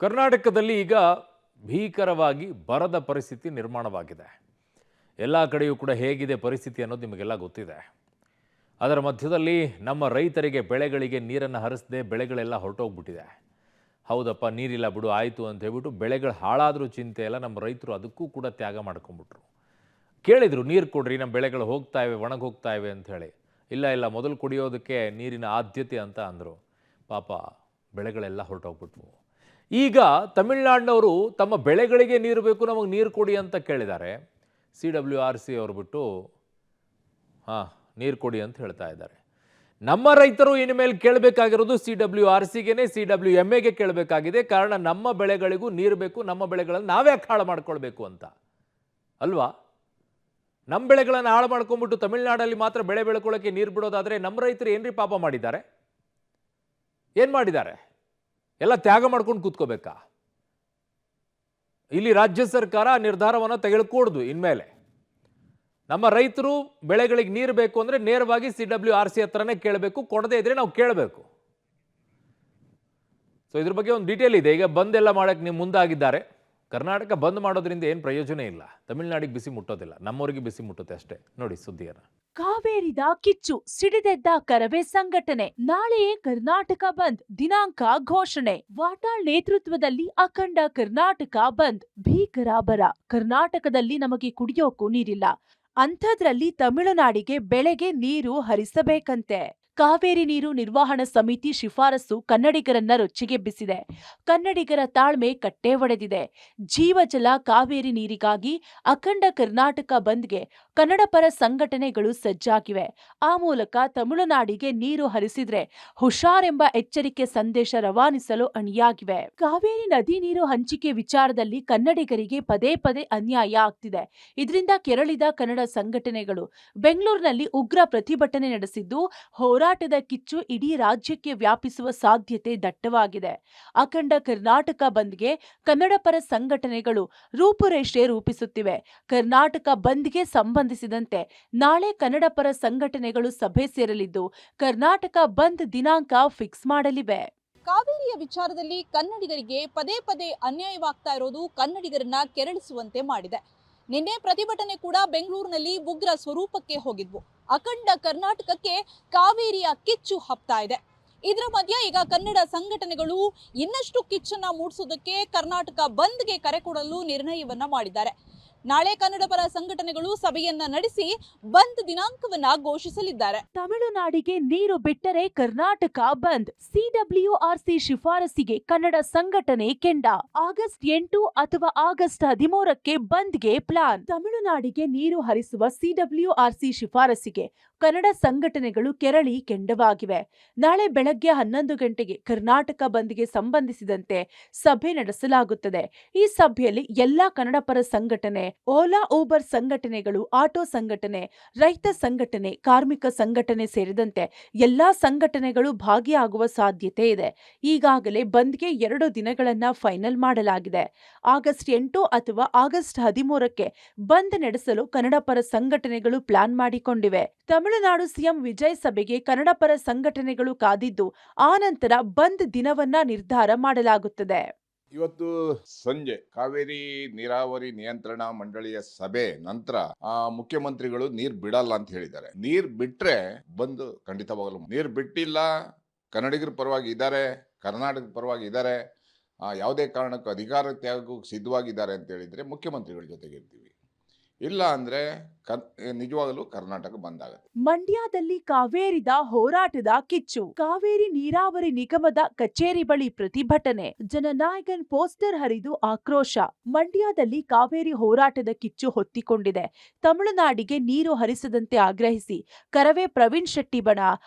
ಕರ್ನಾಟಕದಲ್ಲಿ ಈಗ ಭೀಕರವಾಗಿ ಬರದ ಪರಿಸ್ಥಿತಿ ನಿರ್ಮಾಣವಾಗಿದೆ. ಎಲ್ಲ ಕಡೆಯೂ ಕೂಡ ಹೇಗಿದೆ ಪರಿಸ್ಥಿತಿ ಅನ್ನೋದು ನಿಮಗೆಲ್ಲ ಗೊತ್ತಿದೆ. ಅದರ ಮಧ್ಯದಲ್ಲಿ ನಮ್ಮ ರೈತರಿಗೆ ಬೆಳೆಗಳಿಗೆ ನೀರನ್ನು ಹರಿಸದೆ ಬೆಳೆಗಳೆಲ್ಲ ಹೊರಟೋಗ್ಬಿಟ್ಟಿದೆ. ಹೌದಪ್ಪ, ನೀರಿಲ್ಲ ಬಿಡು ಆಯಿತು ಅಂತ ಹೇಳ್ಬಿಟ್ಟು ಬೆಳೆಗಳು ಹಾಳಾದರೂ ಚಿಂತೆ ಇಲ್ಲ. ನಮ್ಮ ರೈತರು ಅದಕ್ಕೂ ಕೂಡ ತ್ಯಾಗ ಮಾಡ್ಕೊಂಡ್ಬಿಟ್ರು. ಕೇಳಿದರು, ನೀರು ಕೊಡ್ರಿ, ನಮ್ಮ ಬೆಳೆಗಳು ಹೋಗ್ತಾ ಇವೆ, ಒಣಗಿ ಹೋಗ್ತಾ ಇವೆ ಅಂತ ಹೇಳಿ. ಇಲ್ಲ ಮೊದಲು ಕುಡಿಯೋದಕ್ಕೆ ನೀರಿನ ಆದ್ಯತೆ ಅಂತ ಅಂದರು. ಪಾಪ ಬೆಳೆಗಳೆಲ್ಲ ಹೊರಟೋಗ್ಬಿಟ್ವು. ಈಗ ತಮಿಳುನಾಡಿನವರು ತಮ್ಮ ಬೆಳೆಗಳಿಗೆ ನೀರು ಬೇಕು, ನಮಗೆ ನೀರು ಕೊಡಿ ಅಂತ ಕೇಳಿದ್ದಾರೆ. CWRC ಅವರು ಬಿಟ್ಟು ನೀರು ಕೊಡಿ ಅಂತ ಹೇಳ್ತಾ ಇದ್ದಾರೆ. ನಮ್ಮ ರೈತರು ಇನ್ಮೇಲೆ ಕೇಳಬೇಕಾಗಿರೋದು CWRCಗೇನೆ, CWMAಗೆ ಕೇಳಬೇಕಾಗಿದೆ. ಕಾರಣ ನಮ್ಮ ಬೆಳೆಗಳಿಗೂ ನೀರು ಬೇಕು, ನಮ್ಮ ಬೆಳೆಗಳನ್ನು ನಾವ್ಯಾಕೆ ಹಾಳು ಮಾಡ್ಕೊಳ್ಬೇಕು ಅಂತ ಅಲ್ವಾ? ನಮ್ಮ ಬೆಳೆಗಳನ್ನು ಹಾಳು ಮಾಡ್ಕೊಂಡ್ಬಿಟ್ಟು ತಮಿಳುನಾಡಲ್ಲಿ ಮಾತ್ರ ಬೆಳೆ ಬೆಳ್ಕೊಳ್ಳೋಕ್ಕೆ ನೀರು ಬಿಡೋದಾದರೆ ನಮ್ಮ ರೈತರು ಏನ್ರಿ ಪಾಪ ಮಾಡಿದ್ದಾರೆ? ಏನು ಮಾಡಿದ್ದಾರೆ? ಎಲ್ಲ ತ್ಯಾಗ ಮಾಡ್ಕೊಂಡು ಕೂತ್ಕೋಬೇಕಾ? ಇಲ್ಲಿ ರಾಜ್ಯ ಸರ್ಕಾರ ನಿರ್ಧಾರವನ್ನು ತೆಗೆದುಕೊಡ್ದು. ಇನ್ಮೇಲೆ ನಮ್ಮ ರೈತರು ಬೆಳೆಗಳಿಗೆ ನೀರು ಬೇಕು ಅಂದರೆ ನೇರವಾಗಿ CWRC ಹತ್ರನೇ ಕೇಳಬೇಕು, ಕೊಡದೇ ಇದ್ರೆ ನಾವು ಕೇಳಬೇಕು. ಸೊ ಇದ್ರ ಬಗ್ಗೆ ಒಂದು ಡೀಟೇಲ್ ಇದೆ. ಈಗ ಬಂದೆಲ್ಲ ಮಾಡೋಕ್ಕೆ ನೀವು ಮುಂದಾಗಿದ್ದಾರೆ. ಕರ್ನಾಟಕ ಬಂದ್ ಮಾಡೋದ್ರಿಂದ ಏನು ಪ್ರಯೋಜನ ಇಲ್ಲ. ತಮಿಳುನಾಡಿಗೆ ಬಿಸಿ ಮುಟ್ಟೋದಿಲ್ಲ, ನಮ್ಮವರಿಗೆ ಬಿಸಿ ಮುಟ್ಟುತ್ತೆ ಅಷ್ಟೇ. ನೋಡಿ ಸುದ್ದಿಯನ್ನು. ಕಾವೇರಿದ ಕಿಚ್ಚು ಸಿಡಿದೆದ್ದ ಕರವೇ ಸಂಘಟನೆ. ನಾಳೆಯೇ ಕರ್ನಾಟಕ ಬಂದ್ ದಿನಾಂಕ ಘೋಷಣೆ. ವಾಟಾಳ್ ನೇತೃತ್ವದಲ್ಲಿ ಅಖಂಡ ಕರ್ನಾಟಕ ಬಂದ್. ಭೀಕರ ಬರ. ಕರ್ನಾಟಕದಲ್ಲಿ ನಮಗೆ ಕುಡಿಯೋಕು ನೀರಿಲ್ಲ, ಅಂಥದ್ರಲ್ಲಿ ತಮಿಳುನಾಡಿಗೆ ಬೆಳೆಗೆ ನೀರು ಹರಿಸಬೇಕಂತೆ. ಕಾವೇರಿ ನೀರು ನಿರ್ವಹಣಾ ಸಮಿತಿ ಶಿಫಾರಸು ಕನ್ನಡಿಗರನ್ನ ರೊಚ್ಚಿಗೆಬ್ಬಿಸಿದೆ. ಕನ್ನಡಿಗರ ತಾಳ್ಮೆ ಕಟ್ಟೆ ಒಡೆದಿದೆ. ಜೀವಜಲ ಕಾವೇರಿ ನೀರಿಗಾಗಿ ಅಖಂಡ ಕರ್ನಾಟಕ ಬಂದ್ಗೆ ಕನ್ನಡ ಪರ ಸಂಘಟನೆಗಳು ಸಜ್ಜಾಗಿವೆ. ಆ ಮೂಲಕ ತಮಿಳುನಾಡಿಗೆ ನೀರು ಹರಿಸಿದ್ರೆ ಹುಷಾರೆಂಬ ಎಚ್ಚರಿಕೆ ಸಂದೇಶ ರವಾನಿಸಲು ಅಣಿಯಾಗಿವೆ. ಕಾವೇರಿ ನದಿ ನೀರು ಹಂಚಿಕೆ ವಿಚಾರದಲ್ಲಿ ಕನ್ನಡಿಗರಿಗೆ ಪದೇ ಪದೇ ಅನ್ಯಾಯ ಆಗ್ತಿದೆ. ಇದರಿಂದ ಕೆರಳಿದ ಕನ್ನಡ ಸಂಘಟನೆಗಳು ಬೆಂಗಳೂರಿನಲ್ಲಿ ಉಗ್ರ ಪ್ರತಿಭಟನೆ ನಡೆಸಿದ್ದು, ಹೋರಾಟದ ಕಿಚ್ಚು ಇಡೀ ರಾಜ್ಯಕ್ಕೆ ವ್ಯಾಪಿಸುವ ಸಾಧ್ಯತೆ ದಟ್ಟವಾಗಿದೆ. ಅಖಂಡ ಕರ್ನಾಟಕ ಬಂದ್ಗೆ ಕನ್ನಡ ಪರ ಸಂಘಟನೆಗಳು ರೂಪುರೇಷೆ ರೂಪಿಸುತ್ತಿವೆ. ಕರ್ನಾಟಕ ಬಂದ್ಗೆ ಸಂಬಂಧಿಸಿದಂತೆ ನಾಳೆ ಕನ್ನಡ ಪರ ಸಂಘಟನೆಗಳು ಸಭೆ ಸೇರಲಿದ್ದು, ಕರ್ನಾಟಕ ಬಂದ್ ದಿನಾಂಕ ಫಿಕ್ಸ್ ಮಾಡಲಿವೆ. ಕಾವೇರಿಯ ವಿಚಾರದಲ್ಲಿ ಕನ್ನಡಿಗರಿಗೆ ಪದೇ ಪದೇ ಅನ್ಯಾಯವಾಗ್ತಾ ಇರೋದು ಕನ್ನಡಿಗರನ್ನ ಕೆರಳಿಸುವಂತೆ ಮಾಡಿದೆ. ನಿನ್ನೆ ಪ್ರತಿಭಟನೆ ಕೂಡ ಬೆಂಗಳೂರಿನಲ್ಲಿ ಉಗ್ರ ಸ್ವರೂಪಕ್ಕೆ ಹೋಗಿದ್ವು. ಅಖಂಡ ಕರ್ನಾಟಕಕ್ಕೆ ಕಾವೇರಿಯ ಕಿಚ್ಚು ಹಬ್ತಾ ಇದೆ. ಇದರ ಮಧ್ಯೆ ಈಗ ಕನ್ನಡ ಸಂಘಟನೆಗಳು ಇನ್ನಷ್ಟು ಕಿಚ್ಚನ್ನ ಮೂಡಿಸೋದಕ್ಕೆ ಕರ್ನಾಟಕ ಬಂದ್ಗೆ ಕರೆ ಕೊಡಲು ನಿರ್ಣಯವನ್ನ ಮಾಡಿದ್ದಾರೆ. ನಾಳೆ ಕನ್ನಡ ಪರ ಸಂಘಟನೆಗಳು ಸಭೆಯನ್ನ ನಡೆಸಿ ಬಂದ್ ದಿನಾಂಕವನ್ನ ಘೋಷಿಸಲಿದ್ದಾರೆ. ತಮಿಳುನಾಡಿಗೆ ನೀರು ಬಿಟ್ಟರೆ ಕರ್ನಾಟಕ ಬಂದ್. CWRC ಶಿಫಾರಸಿಗೆ ಕನ್ನಡ ಸಂಘಟನೆ ಕೆಂಡ. ಆಗಸ್ಟ್ 8 ಅಥವಾ ಆಗಸ್ಟ್ 13ಕ್ಕೆ ಬಂದ್ಗೆ ಪ್ಲಾನ್. ತಮಿಳುನಾಡಿಗೆ ನೀರು ಹರಿಸುವ CWRC ಶಿಫಾರಸಿಗೆ ಕನ್ನಡ ಸಂಘಟನೆಗಳು ಕೆರಳಿ ಕೆಂಡವಾಗಿವೆ. ನಾಳೆ ಬೆಳಗ್ಗೆ 11 ಗಂಟೆಗೆ ಕರ್ನಾಟಕ ಬಂದ್ಗೆ ಸಂಬಂಧಿಸಿದಂತೆ ಸಭೆ ನಡೆಸಲಾಗುತ್ತದೆ. ಈ ಸಭೆಯಲ್ಲಿ ಎಲ್ಲಾ ಕನ್ನಡ ಪರ ಸಂಘಟನೆ, ಓಲಾ ಊಬರ್ ಸಂಘಟನೆಗಳು, ಆಟೋ ಸಂಘಟನೆ, ರೈತ ಸಂಘಟನೆ, ಕಾರ್ಮಿಕ ಸಂಘಟನೆ ಸೇರಿದಂತೆ ಎಲ್ಲಾ ಸಂಘಟನೆಗಳು ಭಾಗಿಯಾಗುವ ಸಾಧ್ಯತೆ ಇದೆ. ಈಗಾಗಲೇ ಬಂದ್ಗೆ 2 ದಿನಗಳನ್ನ ಫೈನಲ್ ಮಾಡಲಾಗಿದೆ. ಆಗಸ್ಟ್ 8 ಅಥವಾ ಆಗಸ್ಟ್ 13ಕ್ಕೆ ಬಂದ್ ನಡೆಸಲು ಕನ್ನಡ ಪರ ಸಂಘಟನೆಗಳು ಪ್ಲಾನ್ ಮಾಡಿಕೊಂಡಿವೆ. ತಮಿಳುನಾಡು ಸಿಎಂ ವಿಜಯ್ ಸಭೆಗೆ ಕನ್ನಡ ಪರ ಸಂಘಟನೆಗಳು ಕಾದಿದ್ದು, ಆ ನಂತರ ಬಂದ್ ದಿನವನ್ನ ನಿರ್ಧಾರ ಮಾಡಲಾಗುತ್ತದೆ. ಇವತ್ತು ಸಂಜೆ ಕಾವೇರಿ ನೀರಾವರಿ ನಿಯಂತ್ರಣ ಮಂಡಳಿಯ ಸಭೆ ನಂತರ ಮುಖ್ಯಮಂತ್ರಿಗಳು ನೀರ್ ಬಿಡಲ್ಲ ಅಂತ ಹೇಳಿದ್ದಾರೆ. ನೀರ್ ಬಿಟ್ರೆ ಬಂದ್ ಖಂಡಿತವಾಗಲು. ನೀರ್ ಬಿಟ್ಟಿಲ್ಲ, ಕನ್ನಡಿಗರ ಪರವಾಗಿ ಇದ್ದಾರೆ, ಕರ್ನಾಟಕದ ಪರವಾಗಿ ಇದ್ದಾರೆ, ಯಾವುದೇ ಕಾರಣಕ್ಕೂ ಅಧಿಕಾರ ತ್ಯಾಗಕ್ಕೆ ಸಿದ್ಧವಾಗಿದ್ದಾರೆ ಅಂತ ಹೇಳಿದ್ರೆ ಮುಖ್ಯಮಂತ್ರಿಗಳ ಜೊತೆಗೆ ಇರ್ತೀವಿ. ಇಲ್ಲ ಅಂದ್ರೆ ನಿಜವಾಗಲೂ ಕರ್ನಾಟಕ ಬಂದಾಗುತ್ತೆ. ಮಂಡ್ಯದಲ್ಲಿ ಕಾವೇರಿದ ಹೋರಾಟದ ಕಿಚ್ಚು. ಕಾವೇರಿ ನೀರಾವರಿ ನಿಗಮದ ಕಚೇರಿ ಬಳಿ ಪ್ರತಿಭಟನೆ. ಜನನಾಯಕನ್ ಪೋಸ್ಟರ್ ಹರಿದು ಆಕ್ರೋಶ. ಮಂಡ್ಯದಲ್ಲಿ ಕಾವೇರಿ ಹೋರಾಟದ ಕಿಚ್ಚು ಹೊತ್ತಿಕೊಂಡಿದೆ. ತಮಿಳುನಾಡಿಗೆ ನೀರು ಹರಿಸದಂತೆ ಆಗ್ರಹಿಸಿ ಕರವೇ ಪ್ರವೀಣ್ ಶೆಟ್ಟಿ ಬಣ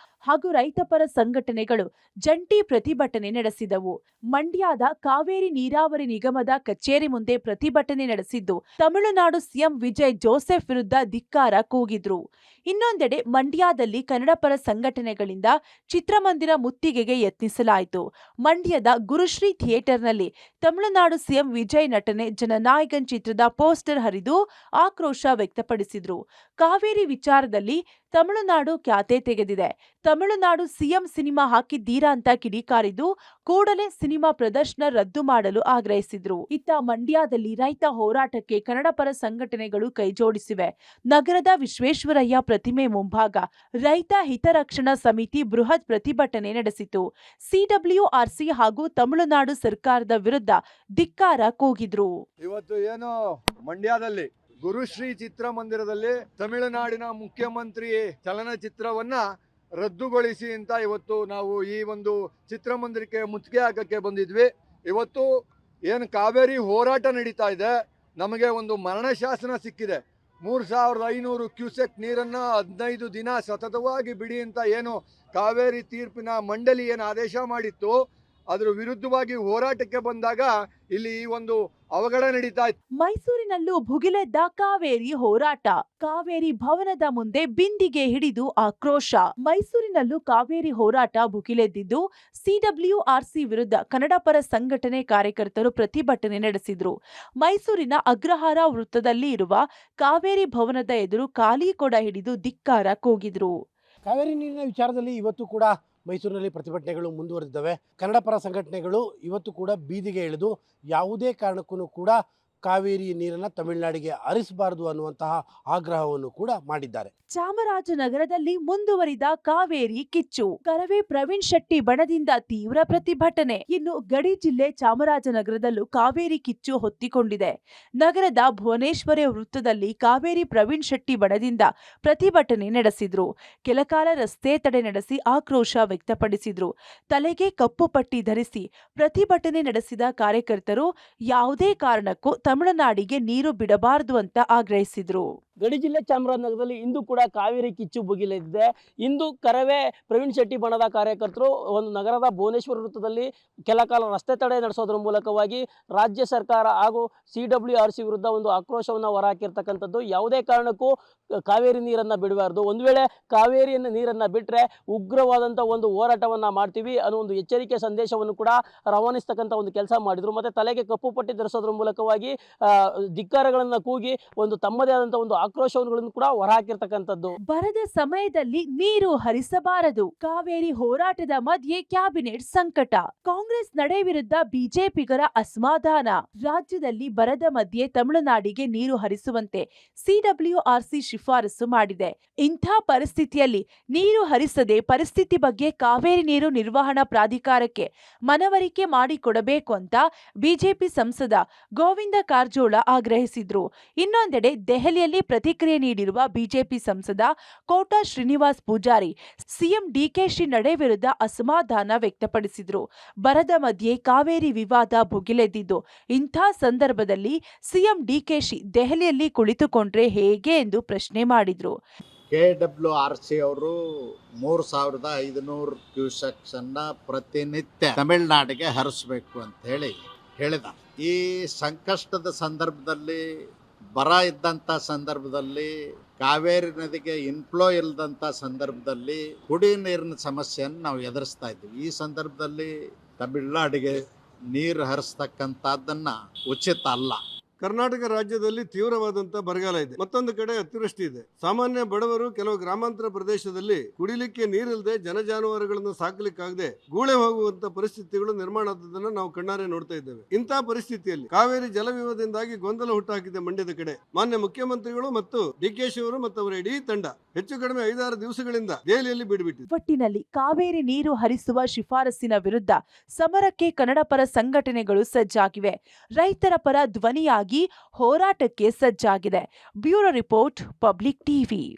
ಹಾಗೂ ರೈತಪರ ಸಂಘಟನೆಗಳು ಜಂಟಿ ಪ್ರತಿಭಟನೆ ನಡೆಸಿದವು. ಮಂಡ್ಯದ ಕಾವೇರಿ ನೀರಾವರಿ ನಿಗಮದ ಕಚೇರಿ ಮುಂದೆ ಪ್ರತಿಭಟನೆ ನಡೆಸಿದ್ದು, ತಮಿಳುನಾಡು ಸಿಎಂ ವಿಜಯ್ ಜೋಸೆಫ್ ವಿರುದ್ಧ ಧಿಕ್ಕಾರ ಕೂಗಿದ್ರು. ಇನ್ನೊಂದೆಡೆ ಮಂಡ್ಯದಲ್ಲಿ ಕನ್ನಡಪರ ಸಂಘಟನೆಗಳಿಂದ ಚಿತ್ರಮಂದಿರ ಮುತ್ತಿಗೆಗೆ ಯತ್ನಿಸಲಾಯಿತು. ಮಂಡ್ಯದ ಗುರುಶ್ರೀ ಥಿಯೇಟರ್ನಲ್ಲಿ ತಮಿಳುನಾಡು ಸಿಎಂ ವಿಜಯ್ ನಟನೆ ಜನನಾಯಕನ್ ಚಿತ್ರದ ಪೋಸ್ಟರ್ ಹರಿದು ಆಕ್ರೋಶ ವ್ಯಕ್ತಪಡಿಸಿದ್ರು. ಕಾವೇರಿ ವಿಚಾರದಲ್ಲಿ ತಮಿಳುನಾಡು ಖ್ಯಾತೆ ತೆಗೆದಿದೆ. ತಮಿಳುನಾಡು ಸಿಎಂ ಸಿನಿಮಾ ಹಾಕಿದ್ದೀರಾ ಅಂತ ಕಿಡಿಕಾರಿದ್ದು ಕೂಡಲೇ ಸಿನಿಮಾ ಪ್ರದರ್ಶನ ರದ್ದು ಮಾಡಲು ಆಗ್ರಹಿಸಿದ್ರು. ಇತ್ತ ಮಂಡ್ಯದಲ್ಲಿ ರೈತ ಹೋರಾಟಕ್ಕೆ ಕನ್ನಡಪರ ಸಂಘಟನೆಗಳು ಕೈಜೋಡಿಸಿವೆ. ನಗರದ ವಿಶ್ವೇಶ್ವರಯ್ಯ ಪ್ರತಿಮೆ ಮುಂಭಾಗ ರೈತ ಹಿತರಕ್ಷಣಾ ಸಮಿತಿ ಬೃಹತ್ ಪ್ರತಿಭಟನೆ ನಡೆಸಿತು. ಸಿಡಬ್ಲ್ಯೂಆರ್ಸಿ ಹಾಗೂ ತಮಿಳುನಾಡು ಸರ್ಕಾರದ ವಿರುದ್ಧ ಧಿಕ್ಕಾರ ಕೂಗಿದ್ರು. ಇವತ್ತು ಏನು ಮಂಡ್ಯದಲ್ಲಿ ಗುರುಶ್ರೀ ಚಿತ್ರಮಂದಿರದಲ್ಲಿ ತಮಿಳುನಾಡಿನ ಮುಖ್ಯಮಂತ್ರಿ ಚಲನಚಿತ್ರವನ್ನ ರದ್ದುಗೊಳಿಸಿ ಅಂತ ಇವತ್ತು ನಾವು ಈ ಒಂದು ಚಿತ್ರಮಂದಿರಕ್ಕೆ ಮುತ್ತಿಗೆ ಹಾಕಕ್ಕೆ ಬಂದಿದ್ವಿ. ಇವತ್ತು ಏನು ಕಾವೇರಿ ಹೋರಾಟ ನಡೀತಾ ಇದೆ, ನಮಗೆ ಒಂದು ಮರಣ ಶಾಸನ ಸಿಕ್ಕಿದೆ. 3500 ಕ್ಯೂಸೆಕ್ ನೀರನ್ನ 15 ದಿನ ಸತತವಾಗಿ ಬಿಡಿ ಅಂತ ಏನು ಕಾವೇರಿ ತೀರ್ಪಿನ ಮಂಡಳಿ ಏನು ಆದೇಶ ಮಾಡಿತ್ತು, ಅದರ ವಿರುದ್ಧವಾಗಿ ಹೋರಾಟಕ್ಕೆ ಬಂದಾಗ ಇಲ್ಲಿ ಈ ಒಂದು ಅವಘಡ ನಡೀತಾ ಇತ್ತು. ಮೈಸೂರಿನಲ್ಲೂ ಭುಗಿಲೆದ್ದ ಕಾವೇರಿ ಹೋರಾಟ. ಕಾವೇರಿ ಭವನದ ಮುಂದೆ ಬಿಂದಿಗೆ ಹಿಡಿದು ಆಕ್ರೋಶ. ಮೈಸೂರಿನಲ್ಲೂ ಕಾವೇರಿ ಹೋರಾಟ ಭುಗಿಲೆದ್ದಿದ್ದು ಸಿಡಬ್ಲ್ಯೂಆರ್ಸಿ ವಿರುದ್ಧ ಕನ್ನಡಪರ ಸಂಘಟನೆ ಕಾರ್ಯಕರ್ತರು ಪ್ರತಿಭಟನೆ ನಡೆಸಿದ್ರು. ಮೈಸೂರಿನ ಅಗ್ರಹಾರ ವೃತ್ತದಲ್ಲಿ ಇರುವ ಕಾವೇರಿ ಭವನದ ಎದುರು ಖಾಲಿ ಕೊಡ ಹಿಡಿದು ಧಿಕ್ಕಾರ ಕೂಗಿದ್ರು. ಕಾವೇರಿ ನೀರಿನ ವಿಚಾರದಲ್ಲಿ ಇವತ್ತು ಕೂಡ ಮೈಸೂರಿನಲ್ಲಿ ಪ್ರತಿಭಟನೆಗಳು ಮುಂದುವರೆದಿದ್ದಾವೆ. ಕನ್ನಡಪರ ಸಂಘಟನೆಗಳು ಇವತ್ತು ಕೂಡ ಬೀದಿಗೆ ಇಳಿದು ಯಾವುದೇ ಕಾರಣಕ್ಕೂ ಕೂಡ ಕಾವೇರಿ ನೀರನ್ನು ತಮಿಳುನಾಡಿಗೆ ಹರಿಸಬಾರದು ಅನ್ನುವಂತಹ ಆಗ್ರಹವನ್ನು ಕೂಡ ಮಾಡಿದ್ದಾರೆ. ಚಾಮರಾಜನಗರದಲ್ಲಿ ಮುಂದುವರಿದ ಕಾವೇರಿ ಕಿಚ್ಚು. ಕರವೇ ಪ್ರವೀಣ್ ಶೆಟ್ಟಿ ಬಣದಿಂದ ತೀವ್ರ ಪ್ರತಿಭಟನೆ. ಇನ್ನು ಗಡಿ ಜಿಲ್ಲೆ ಚಾಮರಾಜನಗರದಲ್ಲೂ ಕಾವೇರಿ ಕಿಚ್ಚು ಹೊತ್ತಿಕೊಂಡಿದೆ. ನಗರದ ಭುವನೇಶ್ವರಿ ವೃತ್ತದಲ್ಲಿ ಕಾವೇರಿ ಪ್ರವೀಣ್ ಶೆಟ್ಟಿ ಬಣದಿಂದ ಪ್ರತಿಭಟನೆ ನಡೆಸಿದ್ರು. ಕೆಲಕಾಲ ರಸ್ತೆ ತಡೆ ನಡೆಸಿ ಆಕ್ರೋಶ ವ್ಯಕ್ತಪಡಿಸಿದ್ರು. ತಲೆಗೆ ಕಪ್ಪು ಪಟ್ಟಿ ಧರಿಸಿ ಪ್ರತಿಭಟನೆ ನಡೆಸಿದ ಕಾರ್ಯಕರ್ತರು ಯಾವುದೇ ಕಾರಣಕ್ಕೂ ತಮಿಳುನಾಡಿಗೆ ನೀರು ಬಿಡಬಾರದು ಅಂತ ಆಗ್ರಹಿಸಿದ್ರು. ಗಡಿ ಜಿಲ್ಲೆ ಚಾಮರಾಜನಗರದಲ್ಲಿ ಇಂದು ಕೂಡ ಕಾವೇರಿ ಕಿಚ್ಚು ಭುಗಿಲೆದ್ದಿದೆ. ಇಂದು ಕರವೇ ಪ್ರವೀಣ್ ಶೆಟ್ಟಿ ಬಣದ ಕಾರ್ಯಕರ್ತರು ಒಂದು ನಗರದ ಭುವನೇಶ್ವರ ವೃತ್ತದಲ್ಲಿ ಕೆಲ ಕಾಲ ರಸ್ತೆ ತಡೆ ನಡೆಸೋದ್ರ ಮೂಲಕವಾಗಿ ರಾಜ್ಯ ಸರ್ಕಾರ ಹಾಗೂ ಸಿಡಬ್ಲ್ಯೂಆರ್ಸಿ ವಿರುದ್ಧ ಒಂದು ಆಕ್ರೋಶವನ್ನು ಹೊರಹಾಕಿರ್ತಕ್ಕಂಥದ್ದು. ಯಾವುದೇ ಕಾರಣಕ್ಕೂ ಕಾವೇರಿ ನೀರನ್ನು ಬಿಡಬಾರ್ದು, ಒಂದು ವೇಳೆ ಕಾವೇರಿಯನ್ನು ನೀರನ್ನು ಬಿಟ್ಟರೆ ಉಗ್ರವಾದಂಥ ಒಂದು ಹೋರಾಟವನ್ನು ಮಾಡ್ತೀವಿ ಅನ್ನೋ ಒಂದು ಎಚ್ಚರಿಕೆ ಸಂದೇಶವನ್ನು ಕೂಡ ರವಾನಿಸ್ತಕ್ಕಂಥ ಒಂದು ಕೆಲಸ ಮಾಡಿದರು. ಮತ್ತು ತಲೆಗೆ ಕಪ್ಪು ಪಟ್ಟಿ ಧರಿಸೋದ್ರ ಮೂಲಕವಾಗಿ ಧಿಕ್ಕಾರಗಳನ್ನು ಕೂಗಿ ಒಂದು ತಮ್ಮದೇ ಆದಂಥ ಒಂದು ಆಕ್ರೋಶವನ್ನು ಕೂಡ ಹೊರಹಾಕಿರ್ತಕ್ಕಂಥದ್ದು. ಬರದ ಸಮಯದಲ್ಲಿ ನೀರು ಹರಿಸಬಾರದು. ಕಾವೇರಿ ಹೋರಾಟದ ಮಧ್ಯೆ ಕ್ಯಾಬಿನೆಟ್ ಸಂಕಟ. ಕಾಂಗ್ರೆಸ್ ನಡೆ ವಿರುದ್ಧ ಬಿಜೆಪಿಗರ ಅಸಮಾಧಾನ. ರಾಜ್ಯದಲ್ಲಿ ಬರದ ಮಧ್ಯೆ ತಮಿಳುನಾಡಿಗೆ ನೀರು ಹರಿಸುವಂತೆ ಸಿಡಬ್ಲ್ಯೂಆರ್ಸಿ ಶಿಫಾರಸು ಮಾಡಿದೆ. ಇಂಥ ಪರಿಸ್ಥಿತಿಯಲ್ಲಿ ನೀರು ಹರಿಸದೆ ಪರಿಸ್ಥಿತಿ ಬಗ್ಗೆ ಕಾವೇರಿ ನೀರು ನಿರ್ವಹಣಾ ಪ್ರಾಧಿಕಾರಕ್ಕೆ ಮನವರಿಕೆ ಮಾಡಿಕೊಡಬೇಕು ಅಂತ ಬಿಜೆಪಿ ಸಂಸದ ಗೋವಿಂದ ಕಾರಜೋಳ ಆಗ್ರಹಿಸಿದ್ರು. ಇನ್ನೊಂದೆಡೆ ದೆಹಲಿಯಲ್ಲಿ ಪ್ರತಿಕ್ರಿಯೆ ನೀಡಿರುವ ಬಿಜೆಪಿ ಸಂಸದ ಕೋಟಾ ಶ್ರೀನಿವಾಸ್ ಪೂಜಾರಿ ಸಿಎಂ ಡಿಕೆಶಿ ನಡೆ ವಿರುದ್ಧ ಅಸಮಾಧಾನ ವ್ಯಕ್ತಪಡಿಸಿದ್ರು. ಬರದ ಮಧ್ಯೆ ಕಾವೇರಿ ವಿವಾದ ಭುಗಿಲೆದ್ದಿದ್ದು ಇಂಥ ಸಂದರ್ಭದಲ್ಲಿ ಸಿಎಂ ಡಿಕೆಶಿ ದೆಹಲಿಯಲ್ಲಿ ಕುಳಿತುಕೊಂಡ್ರೆ ಹೇಗೆ ಎಂದು ಪ್ರಶ್ನೆ ಮಾಡಿದ್ರು. KWRC ಅವರು 3500 ಕ್ಯೂಸೆಕ್ಸ್ ಅನ್ನ ಪ್ರತಿನಿತ್ಯ ತಮಿಳುನಾಡಿಗೆ ಹರಿಸಬೇಕು ಅಂತ ಹೇಳಿದ. ಈ ಸಂಕಷ್ಟದ ಸಂದರ್ಭದಲ್ಲಿ, ಬರ ಇದ್ದಂಥ ಸಂದರ್ಭದಲ್ಲಿ, ಕಾವೇರಿ ನದಿಗೆ ಇನ್ಫ್ಲೋ ಇಲ್ಲದಂಥ ಸಂದರ್ಭದಲ್ಲಿ ಕುಡಿ ನೀರಿನ ಸಮಸ್ಯೆಯನ್ನು ನಾವು ಎದುರಿಸ್ತಾ ಇದ್ದೀವಿ. ಈ ಸಂದರ್ಭದಲ್ಲಿ ತಮಿಳುನಾಡಿಗೆ ನೀರು ಹರಿಸ್ತಕ್ಕಂಥದ್ದನ್ನ ಉಚಿತ ಅಲ್ಲ. ಕರ್ನಾಟಕ ರಾಜ್ಯದಲ್ಲಿ ತೀವ್ರವಾದಂತಹ ಬರಗಾಲ ಇದೆ, ಮತ್ತೊಂದು ಕಡೆ ಅತಿವೃಷ್ಟಿ ಇದೆ. ಸಾಮಾನ್ಯ ಬಡವರು ಕೆಲವು ಗ್ರಾಮಾಂತರ ಪ್ರದೇಶದಲ್ಲಿ ಕುಡಿಲಿಕ್ಕೆ ನೀರಿಲ್ಲದೆ ಜಾನುವಾರುಗಳನ್ನು ಸಾಕಲಿಕ್ಕಾಗದೆ ಗೂಳೆ ಹೋಗುವಂತ ಪರಿಸ್ಥಿತಿಗಳು ನಿರ್ಮಾಣ ಆದದನ್ನು ನಾವು ಕಣ್ಣಾರೆ ನೋಡ್ತಾ ಇದ್ದೇವೆ. ಇಂತಹ ಪರಿಸ್ಥಿತಿಯಲ್ಲಿ ಕಾವೇರಿ ಜಲವಿವಾದದಿಂದಾಗಿ ಗೊಂದಲ ಹುಟ್ಟಾಕಿದೆ ಮಂಡ್ಯದ ಕಡೆ. ಮಾನ್ಯ ಮುಖ್ಯಮಂತ್ರಿಗಳು ಮತ್ತು ಡಿಕೆಶಿ ಅವರು ಮತ್ತು ಅವರ ಇಡೀ ತಂಡ ಹೆಚ್ಚು ಕಡಿಮೆ 5-6 ದಿವಸಗಳಿಂದ ದೆಹಲಿಯಲ್ಲಿ ಬಿಡುಬಿಟ್ಟಿದೆ. ಒಟ್ಟಿನಲ್ಲಿ ಕಾವೇರಿ ನೀರು ಹರಿಸುವ ಶಿಫಾರಸಿನ ವಿರುದ್ಧ ಸಮರಕ್ಕೆ ಕನ್ನಡಪರ ಸಂಘಟನೆಗಳು ಸಜ್ಜಾಗಿವೆ. ರೈತರ ಪರ ಧ್ವನಿಯಾಗಿ ಹೋರಾಟಕ್ಕೆ ಸಜ್ಜಾಗಿದೆ. Bureau report, public TV.